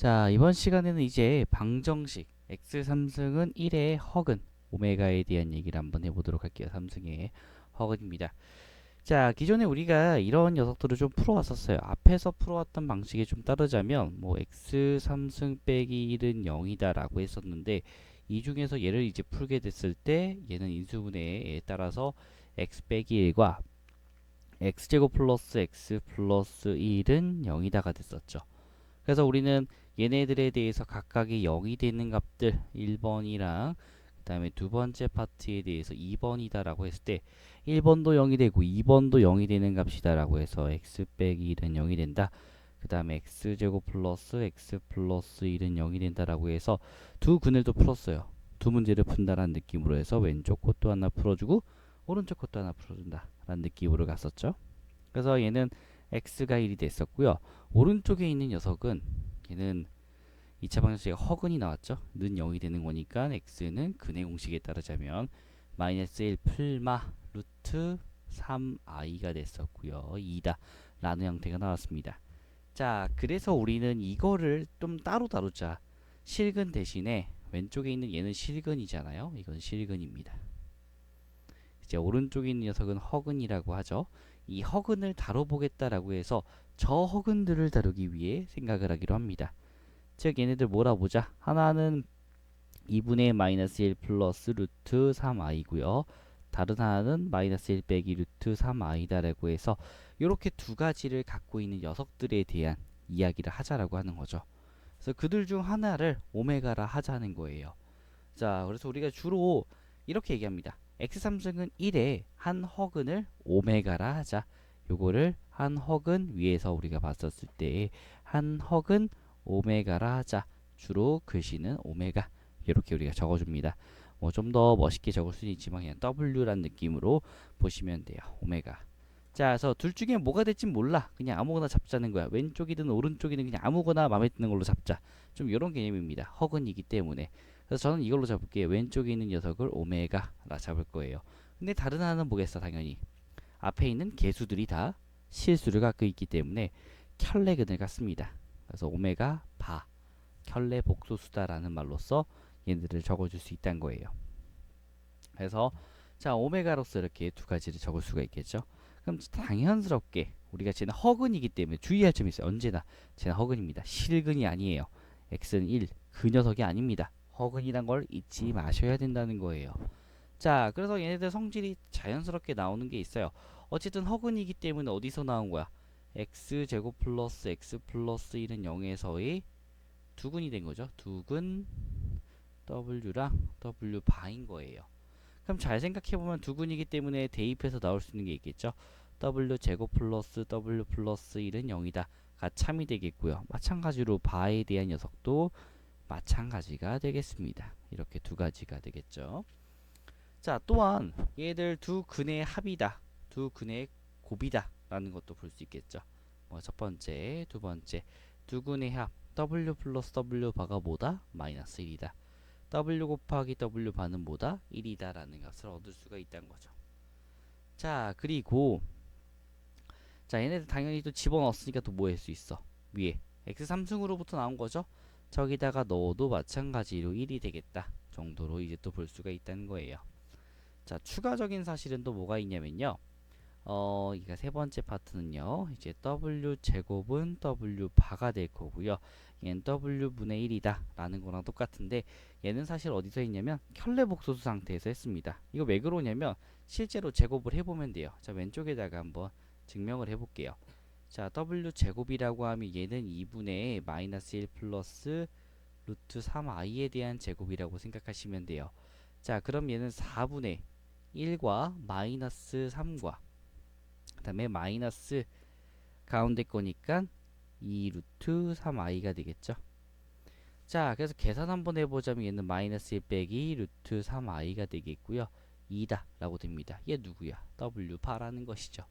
자, 이번 시간에는 이제 방정식 x 3승은 1의 허근 오메가에 대한 얘기를 한번 해보도록 할게요. 3승의 허근입니다. 자, 기존에 우리가 이런 녀석들을 좀 풀어왔었어요. 앞에서 풀어왔던 방식에 좀 따르자면 뭐 x 3승 빼기 1은 0이다 라고 했었는데, 이 중에서 얘를 이제 풀게 됐을 때 얘는 인수분해에 따라서 x 빼기 1과 x제곱 플러스 x 플러스 1은 0이다가 됐었죠. 그래서 우리는 얘네들에 대해서 각각의 0이 되는 값들 1번이랑 그 다음에 두 번째 파트에 대해서 2번이다 라고 했을 때 1번도 0이 되고 2번도 0이 되는 값이다 라고 해서 x 빼기 1은 0이 된다. 그 다음에 x제곱 플러스 x 플러스 1은 0이 된다 라고 해서 두 근을 또 풀었어요. 두 문제를 푼다라는 느낌으로 해서 왼쪽 것도 하나 풀어주고 오른쪽 것도 하나 풀어준다 라는 느낌으로 갔었죠. 그래서 얘는 x가 1이 됐었고요. 오른쪽에 있는 녀석은 얘는 2차 방정식에 허근이 나왔죠. 는 0이 되는 거니까 x는 근의 공식에 따르자면 마이너스 1 풀마 루트 3i가 됐었고요. 2다 라는 형태가 나왔습니다. 자, 그래서 우리는 이거를 좀 따로 다루자. 실근 대신에 왼쪽에 있는 얘는 실근이잖아요. 이건 실근입니다. 이제 오른쪽에 있는 녀석은 허근이라고 하죠. 이 허근을 다뤄보겠다라고 해서 저 허근들을 다루기 위해 생각을 하기로 합니다. 즉 얘네들 몰아보자. 하나는 2분의 마이너스 1 플러스 루트 3i고요. 다른 하나는 마이너스 1 빼기 루트 3i다 라고 해서 이렇게 두 가지를 갖고 있는 녀석들에 대한 이야기를 하자라고 하는 거죠. 그래서 그들 중 하나를 오메가라 하자는 거예요. 자, 그래서 우리가 주로 이렇게 얘기합니다. x3승은 1에 한 허근을 오메가라 하자. 요거를 한 허근 위에서 우리가 봤었을 때 한 허근 오메가라 하자. 주로 글씨는 오메가 이렇게 우리가 적어줍니다. 뭐 좀 더 멋있게 적을 수는 있지만 그냥 W란 느낌으로 보시면 돼요. 오메가. 자, 그래서 둘 중에 뭐가 될진 몰라. 그냥 아무거나 잡자는 거야. 왼쪽이든 오른쪽이든 그냥 아무거나 마음에 드는 걸로 잡자. 좀 이런 개념입니다. 허근이기 때문에. 그래서 저는 이걸로 잡을게요. 왼쪽에 있는 녀석을 오메가라 잡을 거예요. 근데 다른 하나는 뭐겠어? 당연히 앞에 있는 개수들이 다 실수를 갖고 있기 때문에 켤레근을 갖습니다. 그래서 오메가 바 켤레 복소수다라는 말로써 얘네들을 적어줄 수 있다는 거예요. 그래서 자, 오메가로서 이렇게 두 가지를 적을 수가 있겠죠. 그럼 당연스럽게 우리가 쟤는 허근이기 때문에 주의할 점이 있어요. 언제나 쟤는 허근입니다. 실근이 아니에요. x는 1, 그 녀석이 아닙니다. 허근이란 걸 잊지 마셔야 된다는 거예요. 자, 그래서 얘네들 성질이 자연스럽게 나오는 게 있어요. 어쨌든 허근이기 때문에 어디서 나온 거야? x제곱 플러스 x 플러스 1은 0에서의 두근이 된 거죠. 두근 w랑 w 바인 거예요. 그럼 잘 생각해보면 두근이기 때문에 대입해서 나올 수 있는 게 있겠죠. w 제곱 플러스 w 플러스 1은 0이다 가 참이 되겠고요. 마찬가지로 바에 대한 녀석도 마찬가지가 되겠습니다. 이렇게 두 가지가 되겠죠. 자, 또한 얘들 두 근의 합이다, 두 근의 곱이다 라는 것도 볼 수 있겠죠. 뭐 첫 번째, 두 번째 두 근의 합 w 플러스 w 바가 뭐다? 마이너스 1이다. w 곱하기 w 바는 뭐다? 1이다 라는 것을 얻을 수가 있다는 거죠. 자, 그리고 자, 얘네들 당연히 또 집어넣었으니까 또 뭐 할 수 있어? 위에 x3승으로부터 나온 거죠. 저기다가 넣어도 마찬가지로 1이 되겠다 정도로 이제 또 볼 수가 있다는 거예요. 자, 추가적인 사실은 또 뭐가 있냐면요. 이가 세 번째 파트는요. 이제 w 제곱은 w 바가 될 거고요. 얘는 w분의 1이다 라는 거랑 똑같은데, 얘는 사실 어디서 했냐면 켤레 복소수 상태에서 했습니다. 이거 왜 그러냐면 실제로 제곱을 해보면 돼요. 자, 왼쪽에다가 한번 증명을 해볼게요. 자, w 제곱이라고 하면 얘는 2분의 마이너스 1 플러스 루트 3i에 대한 제곱이라고 생각하시면 돼요. 자, 그럼 얘는 4분의 1과 마이너스 3과 그 다음에 마이너스 가운데 거니까 2 루트 3i가 되겠죠. 자, 그래서 계산 한번 해보자면 얘는 마이너스 1 빼기 루트 3i가 되겠고요. 2다 라고 됩니다. 얘 누구야? w 바라는 것이죠.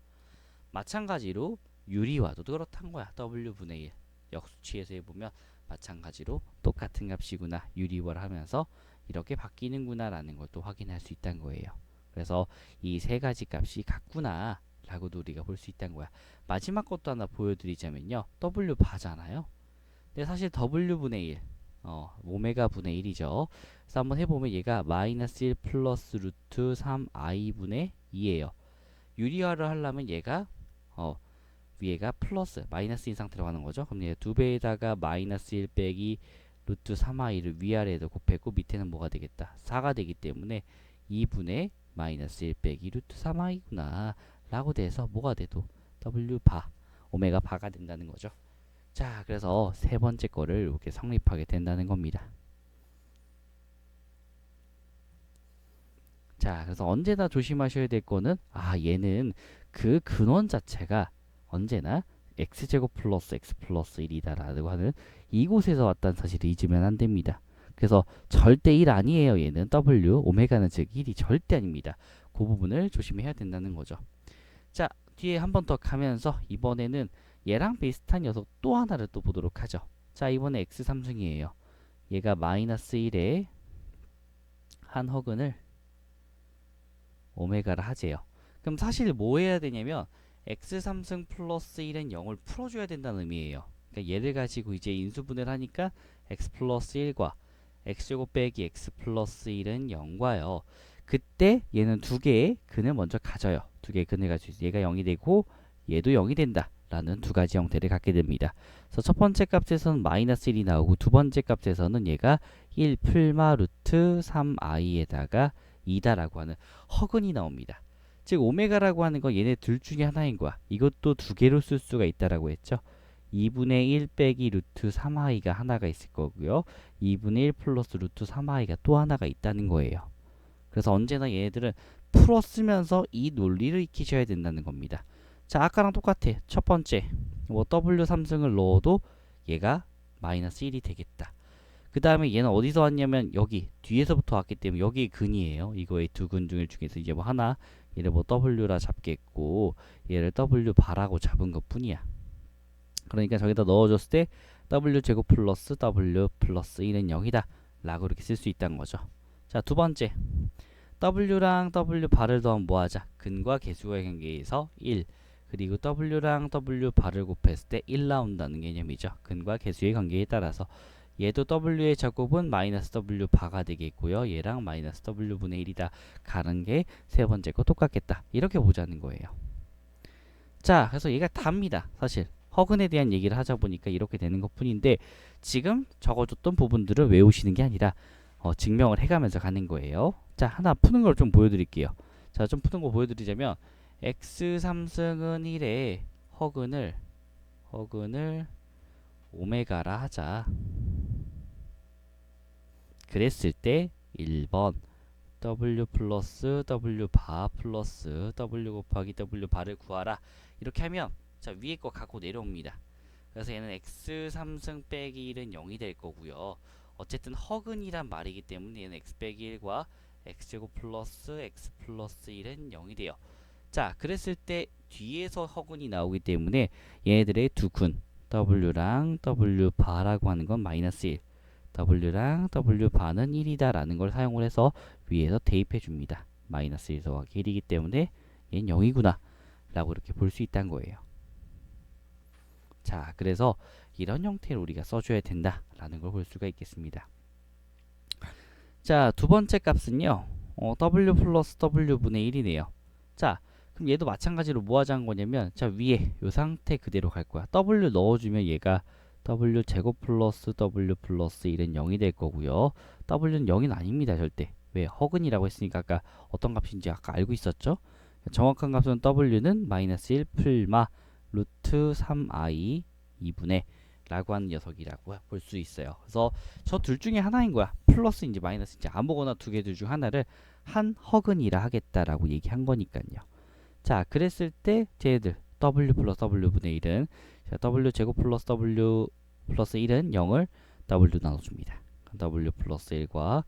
마찬가지로 유리와도 그렇단 거야. w분의 1 역수치에서 해보면 마찬가지로 똑같은 값이구나, 유리화를 하면서 이렇게 바뀌는구나 라는 걸 또 확인할 수 있다는 거예요. 그래서 이 세 가지 값이 같구나 라고도 우리가 볼 수 있다는 거야. 마지막 것도 하나 보여드리자면요, w 바잖아요. 근데 사실 w분의 1 오메가 분의 1이죠. 그래서 한번 해보면 얘가 마이너스 1 플러스 루트 3i 분의 2예요. 유리화를 하려면 얘가 위에가 플러스 마이너스인 상태로 가는 거죠. 그럼 얘 2배에다가 마이너스 1 빼기 루트 3i를 위아래에도 곱했고 밑에는 뭐가 되겠다? 4가 되기 때문에 2분의 마이너스 1 빼기 루트 3i구나 라고 돼서 뭐가 돼도 w 바 오메가 바가 된다는 거죠. 자, 그래서 세 번째 거를 이렇게 성립하게 된다는 겁니다. 자, 그래서 언제나 조심하셔야 될 거는 얘는 그 근원 자체가 언제나 x제곱 플러스 x 플러스 1이다라고 하는 이곳에서 왔다는 사실을 잊으면 안 됩니다. 그래서 절대 1 아니에요. 얘는 w 오메가는 즉 1이 절대 아닙니다. 그 부분을 조심해야 된다는 거죠. 자, 뒤에 한 번 더 가면서 이번에는 얘랑 비슷한 녀석 또 하나를 또 보도록 하죠. 자, 이번에 x 삼승이에요. 얘가 마이너스 1에 한 허근을 오메가를 하재요. 그럼 사실 뭐 해야 되냐면 x 3승 플러스 1은 0을 풀어줘야 된다는 의미예요. 그러니까 얘를 가지고 이제 인수분해를 하니까 x 플러스 1과 x제곱 빼기 x 플러스 1은 0과요. 그때 얘는 두 개의 근을 먼저 가져요. 두 개의 근을 가지고 얘가 0이 되고 얘도 0이 된다 라는 두 가지 형태를 갖게 됩니다. 그래서 첫 번째 값에서는 마이너스 1이 나오고 두 번째 값에서는 얘가 1 풀마 루트 3i에다가 2다라고 하는 허근이 나옵니다. 즉 오메가라고 하는 건 얘네 둘 중에 하나인 거야. 이것도 두 개로 쓸 수가 있다라고 했죠. 2분의 1 빼기 루트 3i가 하나가 있을 거고요. 2분의 1 플러스 루트 3i가 또 하나가 있다는 거예요. 그래서 언제나 얘네들은 풀어 쓰면서 이 논리를 익히셔야 된다는 겁니다. 자, 아까랑 똑같아. 첫 번째 뭐 w 3승을 넣어도 얘가 마이너스 1이 되겠다. 그 다음에 얘는 어디서 왔냐면 여기 뒤에서부터 왔기 때문에 여기 근이에요. 이거의 두 근 중에서 이제 뭐 하나 얘를 뭐 w라 잡겠고 얘를 w 바라고 잡은 것 뿐이야. 그러니까 저기다 넣어줬을 때 w 제곱 플러스 w 플러스 1은 0이다 라고 이렇게 쓸 수 있다는 거죠. 자, 두 번째 w랑 w 바를 더하면 뭐하자? 근과 개수의 관계에서 1 그리고 w랑 w 바를 곱했을 때 1 나온다는 개념이죠. 근과 개수의 관계에 따라서 얘도 w의 제곱은 마이너스 w 바가 되겠고요. 얘랑 마이너스 w분의 1이다 가는 게 세 번째 거 똑같겠다. 이렇게 보자는 거예요. 자, 그래서 얘가 답니다. 사실 허근에 대한 얘기를 하자 보니까 이렇게 되는 것 뿐인데 지금 적어줬던 부분들을 외우시는 게 아니라 증명을 해가면서 가는 거예요. 자, 하나 푸는 걸 좀 보여드릴게요. 자, 좀 푸는 거 보여드리자면 x 3승은 1에 허근을 오메가라 하자. 그랬을 때 1번 w 플러스 w 바 플러스 w 곱하기 w 바를 구하라. 이렇게 하면 자, 위에 거 갖고 내려옵니다. 그래서 얘는 x 3승 빼기 1은 0이 될 거고요. 어쨌든 허근이란 말이기 때문에 얘는 x 빼기 1과 x제곱 플러스 x 플러스 1은 0이 돼요. 자, 그랬을 때 뒤에서 허근이 나오기 때문에 얘네들의 두 근 w랑 w 바라고 하는 건 마이너스 1 w랑 w 바는 1이다 라는 걸 사용을 해서 위에서 대입해 줍니다. 마이너스 1 더하기 1이기 때문에 얘는 0이구나 라고 이렇게 볼 수 있다는 거예요. 자, 그래서 이런 형태로 우리가 써줘야 된다 라는 걸 볼 수가 있겠습니다. 자, 두 번째 값은요 w 플러스 w분의 1이네요. 자, 그럼 얘도 마찬가지로 뭐 하자는 거냐면 자, 위에 요 상태 그대로 갈 거야. w 넣어주면 얘가 w 제곱 플러스 w 플러스 1은 0이 될 거고요. w는 0은 아닙니다. 절대. 왜? 허근이라고 했으니까 아까 어떤 값인지 아까 알고 있었죠? 정확한 값은 w는 마이너스 1 풀마 루트 3i 2분의 라고 하는 녀석이라고 볼 수 있어요. 그래서 저 둘 중에 하나인 거야. 플러스인지 마이너스인지 아무거나 두 개 둘 중 하나를 한 허근이라 하겠다라고 얘기한 거니까요. 자, 그랬을 때 쟤들 w 플러스 w분의 1은 w 제곱 플러스 w 플러스 1은 0을 w 나눠줍니다. w 플러스 1과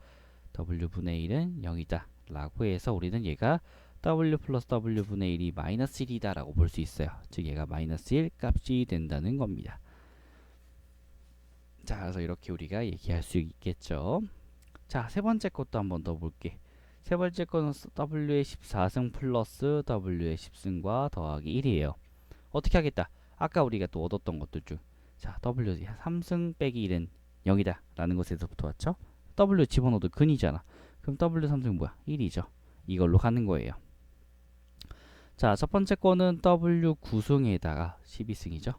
w분의 1은 0이다 라고 해서 우리는 얘가 w 플러스 w분의 1이 마이너스 1이다 라고 볼 수 있어요. 즉 얘가 마이너스 1 값이 된다는 겁니다. 자, 그래서 이렇게 우리가 얘기할 수 있겠죠. 자, 세 번째 것도 한번 더 볼게. 세 번째 거는 w의 14승 플러스 w의 10승과 더하기 1이에요. 어떻게 하겠다? 아까 우리가 또 얻었던 것들 중 자, W 3승 빼기 1은 0이다 라는 것에서부터 왔죠. W 집어넣어도 근이잖아. 그럼 W 3승 뭐야? 1이죠. 이걸로 가는 거예요. 자, 첫 번째 거는 W 9승에다가 12승이죠.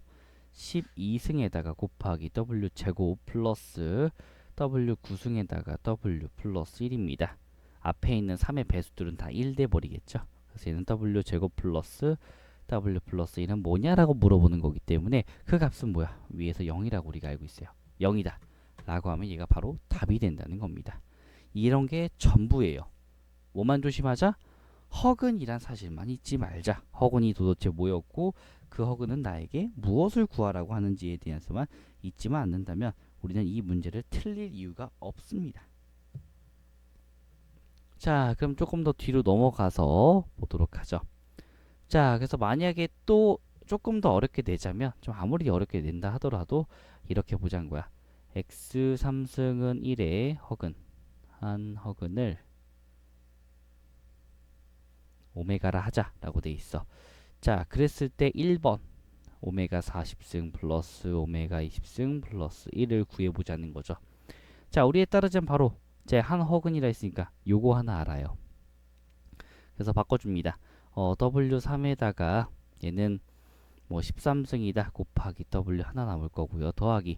12승에다가 곱하기 W 제곱 플러스 W 9승에다가 W 플러스 1입니다. 앞에 있는 3의 배수들은 다 1 돼 버리겠죠. 그래서 얘는 W 제곱 플러스 W 플러스 1은 뭐냐라고 물어보는 거기 때문에 그 값은 뭐야? 위에서 0이라고 우리가 알고 있어요. 0이다 라고 하면 얘가 바로 답이 된다는 겁니다. 이런 게 전부예요. 뭐만 조심하자? 허근이란 사실만 잊지 말자. 허근이 도대체 뭐였고 그 허근은 나에게 무엇을 구하라고 하는지에 대해서만 잊지만 않는다면 우리는 이 문제를 틀릴 이유가 없습니다. 자, 그럼 조금 더 뒤로 넘어가서 보도록 하죠. 자, 그래서 만약에 또 조금 더 어렵게 내자면, 좀 아무리 어렵게 낸다 하더라도 이렇게 보자는 거야. x 3승은 1의 허근, 한 허근을 오메가라 하자라고 돼 있어. 자, 그랬을 때 1번 오메가 40승 플러스 오메가 20승 플러스 1을 구해보자는 거죠. 자, 우리에 따르자면 바로 제 한 허근이라 했으니까 요거 하나 알아요. 그래서 바꿔줍니다. W3에다가 얘는 뭐 13승이다 곱하기 W 하나 남을 거고요. 더하기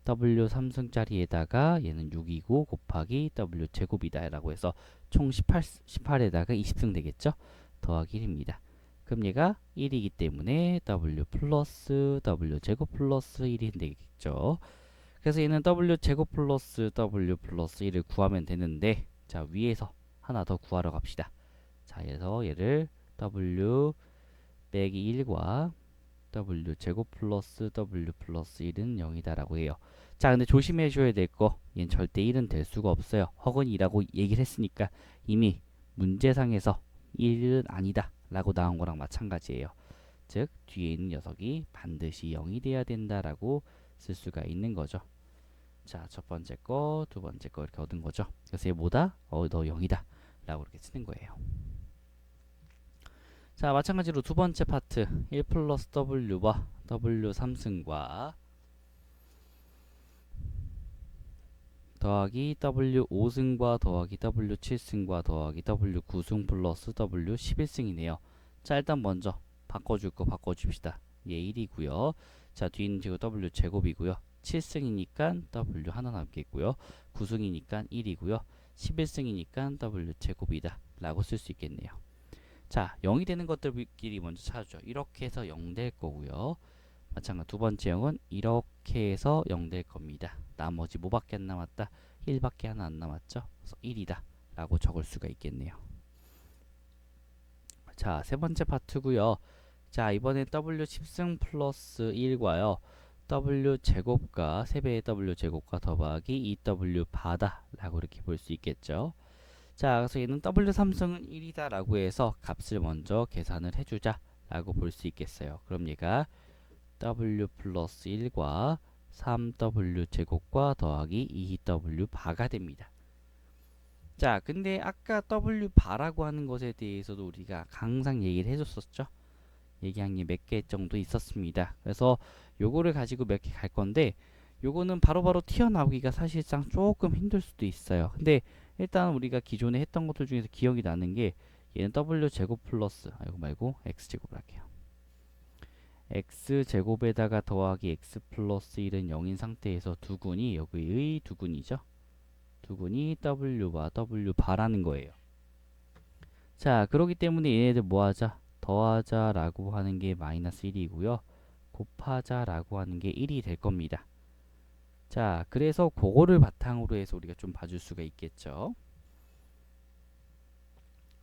W 3승짜리에다가 얘는 6이고 곱하기 W 제곱이다 라고 해서 총 18에다가 20승 되겠죠. 더하기 1입니다. 그럼 얘가 1이기 때문에 W 플러스 W 제곱 플러스 1이 되겠죠. 그래서 얘는 W 제곱 플러스 W 플러스 1을 구하면 되는데, 자, 위에서 하나 더 구하러 갑시다. 자, 그래서 얘를 W 빼기 1과 W 제곱 플러스 W 플러스 1은 0이다 라고 해요. 자, 근데 조심해 줘야 될 거, 얘는 절대 1은 될 수가 없어요. 허근이라고 얘기를 했으니까 이미 문제상에서 1은 아니다 라고 나온 거랑 마찬가지예요. 즉 뒤에 있는 녀석이 반드시 0이 돼야 된다라고 쓸 수가 있는 거죠. 자, 첫 번째 거, 두 번째 거 이렇게 얻은 거죠. 그래서 얘 뭐다? 너 0이다 라고 이렇게 쓰는 거예요. 자, 마찬가지로 두 번째 파트 1 플러스 W와 W 3승과 더하기 W 5승과 더하기 W 7승과 더하기 W 9승 플러스 W 11승이네요. 자, 일단 먼저 바꿔줄 거 바꿔줍시다. 얘 1이고요. 자, 뒤는 지금 W 제곱이고요. 7승이니까 W 하나 남겠고요. 9승이니까 1이고요. 11승이니까 W 제곱이다 라고 쓸 수 있겠네요. 자, 0이 되는 것들끼리 먼저 찾아줘. 이렇게 해서 0 될 거고요. 마찬가지 두 번째 0은 이렇게 해서 0 될 겁니다. 나머지 뭐밖에 안 남았다? 1밖에 하나 안 남았죠? 그래서 1이다 라고 적을 수가 있겠네요. 자, 세 번째 파트고요. 자, 이번엔 W 10승 플러스 1과요. W 제곱과 3배의 W 제곱과 더하기 2W 바다 라고 이렇게 볼 수 있겠죠. 자, 그래서 얘는 W 3승은 1이다 라고 해서 값을 먼저 계산을 해주자 라고 볼 수 있겠어요. 그럼 얘가 W 플러스 1과 3W 제곱과 더하기 2W 바가 됩니다. 자, 근데 아까 W 바라고 하는 것에 대해서도 우리가 항상 얘기를 해줬었죠. 얘기한 게 몇 개 정도 있었습니다. 그래서 요거를 가지고 몇 개 갈 건데, 요거는 바로바로 튀어나오기가 사실상 조금 힘들 수도 있어요. 근데 일단 우리가 기존에 했던 것들 중에서 기억이 나는 게, 얘는 W 제곱 플러스, 이거 말고 X 제곱을 할게요. X 제곱에다가 더하기 X 플러스 1은 0인 상태에서 두근이 여기의 두근이죠. 두근이 W와 W 바라는 거예요. 자, 그렇기 때문에 얘네들 뭐 하자? 더하자 라고 하는 게 마이너스 1이고요. 곱하자 라고 하는 게 1이 될 겁니다. 자, 그래서 그거를 바탕으로 해서 우리가 좀 봐줄 수가 있겠죠.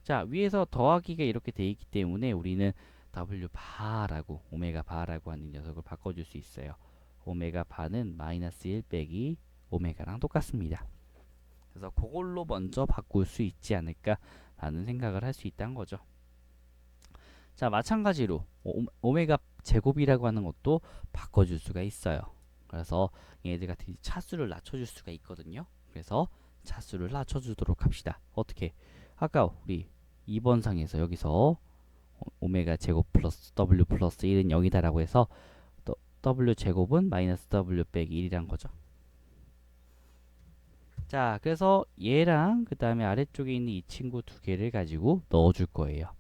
자, 위에서 더하기가 이렇게 돼 있기 때문에 우리는 W 바라고 오메가 바라고 하는 녀석을 바꿔줄 수 있어요. 오메가 바는 마이너스 1 빼기 오메가랑 똑같습니다. 그래서 그걸로 먼저 바꿀 수 있지 않을까 라는 생각을 할 수 있다는 거죠. 자, 마찬가지로 오메가 제곱이라고 하는 것도 바꿔줄 수가 있어요. 그래서 얘네들 같은 차수를 낮춰줄 수가 있거든요. 그래서 차수를 낮춰주도록 합시다. 어떻게? 아까 우리 2번 상에서 여기서 오메가 제곱 플러스 W 플러스 1은 0이다 라고 해서 또 w 제곱은 마이너스 w 빼기 1이란 거죠. 자, 그래서 얘랑 그 다음에 아래쪽에 있는 이 친구 두 개를 가지고 넣어줄 거예요.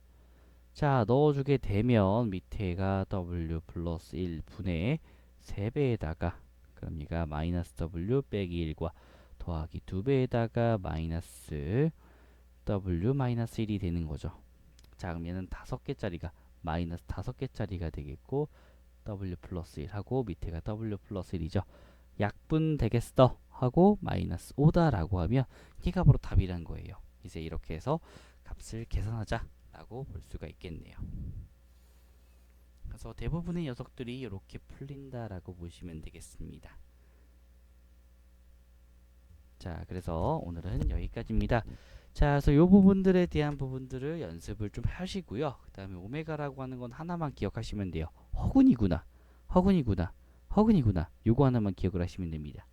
자, 넣어주게 되면 밑에가 w 플러스 1분의 3배에다가 그럼 얘가 마이너스 w 빼기 1과 더하기 2배에다가 마이너스 w 마이너스 1이 되는 거죠. 자, 그럼 얘는 5개짜리가 마이너스 5개짜리가 되겠고 w 플러스 1 하고 밑에가 w 플러스 1이죠. 약분 되겠어 하고 마이너스 5다 라고 하면 얘가 바로 답이란 거예요. 이제 이렇게 해서 값을 계산하자 라고 볼 수가 있겠네요. 그래서 대부분의 녀석들이 이렇게 풀린다 라고 보시면 되겠습니다. 자, 그래서 오늘은 여기까지입니다. 자, 그래서 이 부분들에 대한 부분들을 연습을 좀 하시고요. 그 다음에 오메가라고 하는 건 하나만 기억하시면 돼요. 허근이구나, 허근이구나, 허근이구나. 요거 하나만 기억을 하시면 됩니다.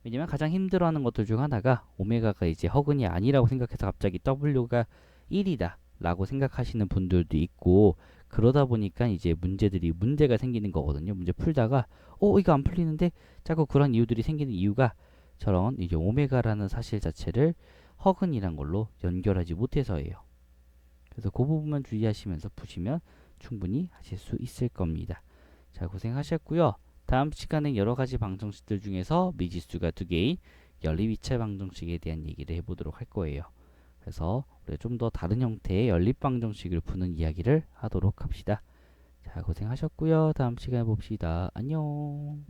왜냐면 가장 힘들어하는 것들 중 하나가 오메가가 이제 허근이 아니라고 생각해서 갑자기 W가 1이다 라고 생각하시는 분들도 있고, 그러다 보니까 이제 문제가 생기는 거거든요. 문제 풀다가 이거 안 풀리는데 자꾸 그런 이유들이 생기는 이유가 저런 이제 오메가라는 사실 자체를 허근이란 걸로 연결하지 못해서예요. 그래서 그 부분만 주의하시면서 푸시면 충분히 하실 수 있을 겁니다. 자, 고생하셨고요. 다음 시간엔 여러 가지 방정식들 중에서 미지수가 2개인 연립이체 방정식에 대한 얘기를 해보도록 할 거예요. 그래서 우리가 좀 더 다른 형태의 연립 방정식을 푸는 이야기를 하도록 합시다. 자, 고생하셨고요. 다음 시간에 봅시다. 안녕.